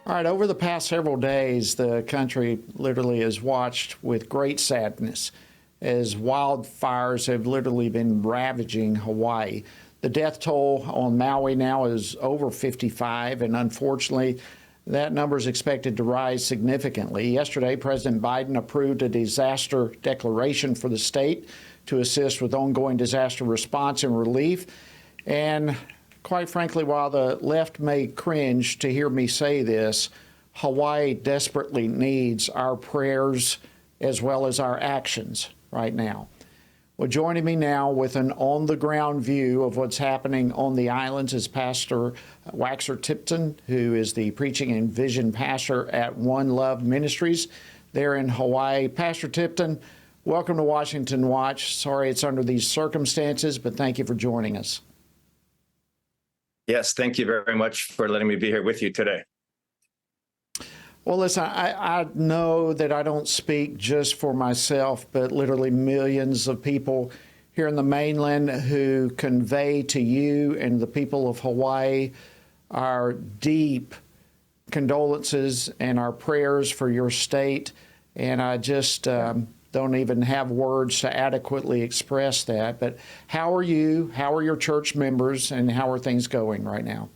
All right, over the past several days, the country literally has watched with great sadness as wildfires have literally been ravaging Hawaii. The death toll on Maui now is over 55, and unfortunately, that number is expected to rise significantly. Yesterday, President Biden approved a disaster declaration for the state to assist with ongoing disaster response and relief. And quite frankly, while the left may cringe to hear me say this, Hawaii desperately needs our prayers as well as our actions right now. Well, joining me now with an on-the-ground view of what's happening on the islands is Pastor Waxer Tipton, who is the preaching and vision pastor at One Love Ministries there in Hawaii. Pastor Tipton, welcome to Washington Watch. Sorry it's under these circumstances, but thank you for joining us. Yes, thank you very much for letting me be here with you today. Well, listen, I know that I don't speak just for myself, but literally millions of people here in the mainland who convey to you and the people of Hawaii our deep condolences and our prayers for your state. And I just don't even have words to adequately express that. But how are you? How are your church members? And how are things going right now?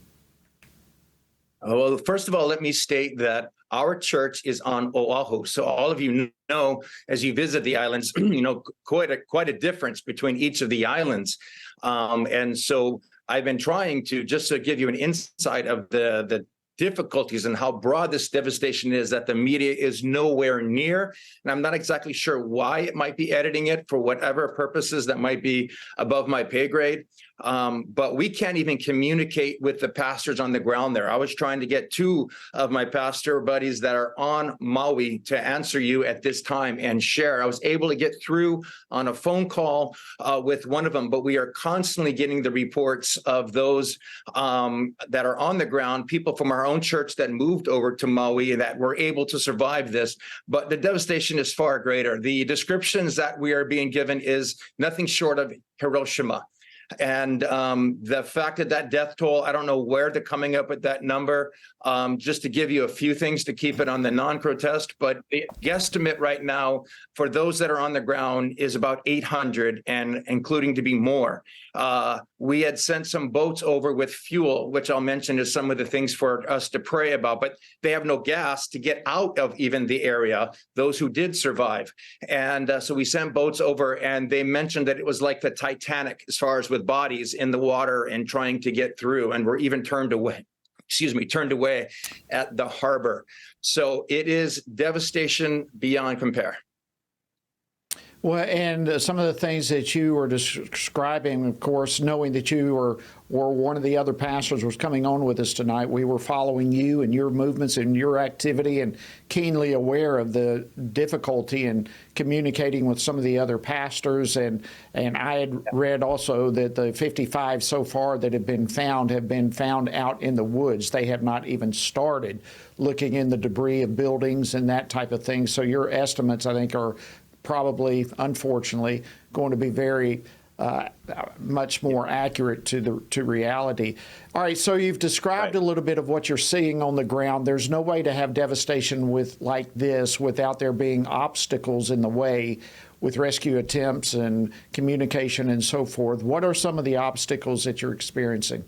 Well, first of all, let me state that our church is on Oahu. So all of you know, as you visit the islands, you know, quite a difference between each of the islands. And so I've been trying to, just to give you an insight of the difficulties and how broad this devastation is, that the media is nowhere near. And I'm not exactly sure why it might be editing it for whatever purposes that might be above my pay grade. But we can't even communicate with the pastors on the ground there. I was trying to get two of my pastor buddies that are on Maui to answer you at this time and share. I was able to get through on a phone call with one of them, but we are constantly getting the reports of those that are on the ground, people from our own church that moved over to Maui and that were able to survive this. But the devastation is far greater. The descriptions that we are being given is nothing short of Hiroshima. And the fact that death toll, I don't know where they're coming up with that number, just to give you a few things to keep it on the non-grotesque, but the guesstimate right now for those that are on the ground is about 800 and including to be more. We had sent some boats over with fuel, which I'll mention is some of the things for us to pray about, but they have no gas to get out of even the area, those who did survive. And so we sent boats over and they mentioned that it was like the Titanic as far as with bodies in the water and trying to get through, and were even turned away at the harbor. So it is devastation beyond compare. Well, and some of the things that you were describing, of course, knowing that you were one of the other pastors was coming on with us tonight, we were following you and your movements and your activity and keenly aware of the difficulty in communicating with some of the other pastors. And I had read also that the 55 so far that have been found out in the woods. They have not even started looking in the debris of buildings and that type of thing. So your estimates, I think, are probably, unfortunately, going to be very much more accurate to reality. All right, so you've described a little bit of what you're seeing on the ground. There's no way to have devastation like this without there being obstacles in the way with rescue attempts and communication and so forth. What are some of the obstacles that you're experiencing?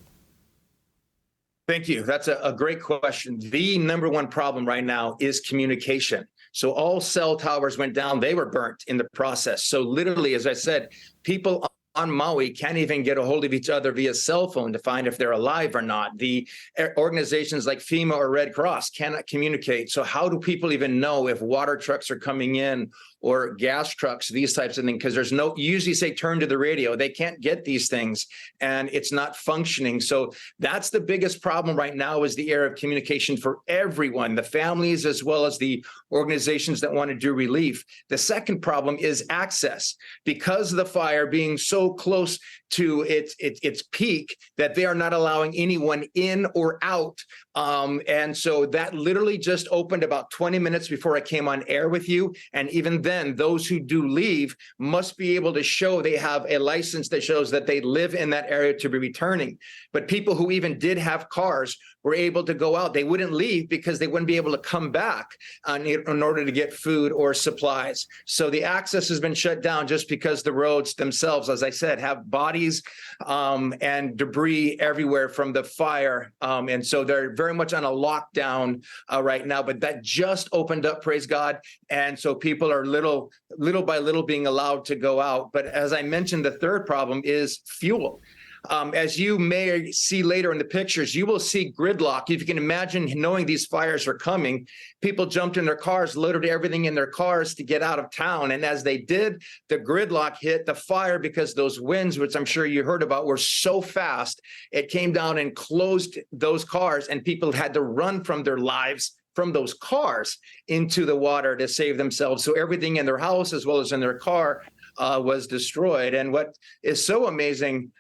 Thank you. That's a great question. The number one problem right now is communication. So all cell towers went down. They were burnt in the process. So literally, as I said, people on Maui can't even get a hold of each other via cell phone to find if they're alive or not. The organizations like FEMA or Red Cross cannot communicate. So how do people even know if water trucks are coming in or gas trucks, these types of things? Because there's no, you usually say turn to the radio. They can't get these things and it's not functioning. So that's the biggest problem right now, is the area of communication for everyone, the families as well as the organizations that want to do relief. The second problem is access, because of the fire being so close to its peak that they are not allowing anyone in or out And so that literally just opened about 20 minutes before I came on air with you. And even then, those who do leave must be able to show they have a license that shows that they live in that area to be returning. But people who even did have cars were able to go out. They wouldn't leave because they wouldn't be able to come back in order to get food or supplies. So the access has been shut down just because the roads themselves, as I said, have bodies and debris everywhere from the fire. And so they're very much on a lockdown right now, but that just opened up, praise God. And so people are little by little being allowed to go out. But as I mentioned, the third problem is fuel. As you may see later in the pictures, you will see gridlock. If you can imagine, knowing these fires are coming, people jumped in their cars, loaded everything in their cars to get out of town. And as they did, the gridlock hit the fire because those winds, which I'm sure you heard about, were so fast, it came down and closed those cars, and people had to run from their lives from those cars into the water to save themselves. So everything in their house as well as in their car was destroyed. And what is so amazing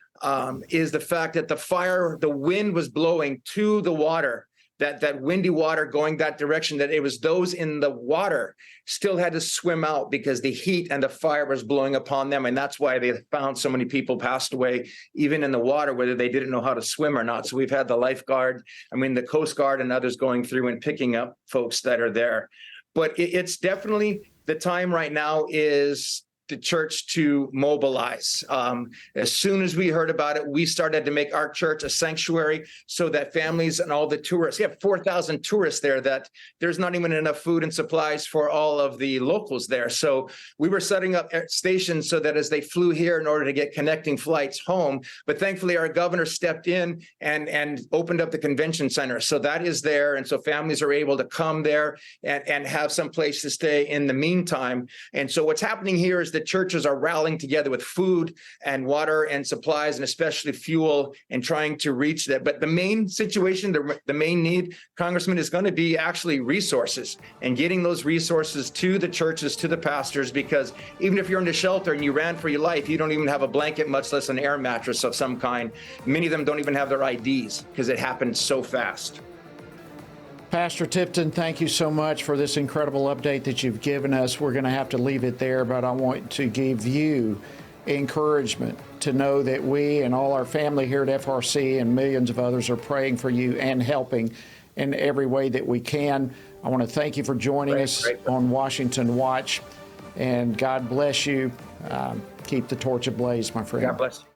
is the fact that the wind was blowing to the water, that windy water going that direction, that it was those in the water still had to swim out because the heat and the fire was blowing upon them. And that's why they found so many people passed away, even in the water, whether they didn't know how to swim or not. So we've had the lifeguard, the Coast Guard and others going through and picking up folks that are there. But it's definitely the time right now is the church to mobilize. As soon as we heard about it, we started to make our church a sanctuary so that families and all the tourists, you have 4,000 tourists there, that there's not even enough food and supplies for all of the locals there. So we were setting up stations so that as they flew here in order to get connecting flights home, but thankfully our governor stepped in and opened up the convention center. So that is there. And so families are able to come there and have some place to stay in the meantime. And so what's happening here is the churches are rallying together with food and water and supplies, and especially fuel, and trying to reach that. But the main situation, the main need, Congressman, is going to be actually resources, and getting those resources to the churches, to the pastors, because even if you're in the shelter and you ran for your life, you don't even have a blanket, much less an air mattress of some kind. Many of them don't even have their IDs because it happened so fast. Pastor Tipton, thank you so much for this incredible update that you've given us. We're going to have to leave it there, but I want to give you encouragement to know that we and all our family here at FRC and millions of others are praying for you and helping in every way that we can. I want to thank you for joining us on Washington Watch, and God bless you. Keep the torch ablaze, my friend. God bless you.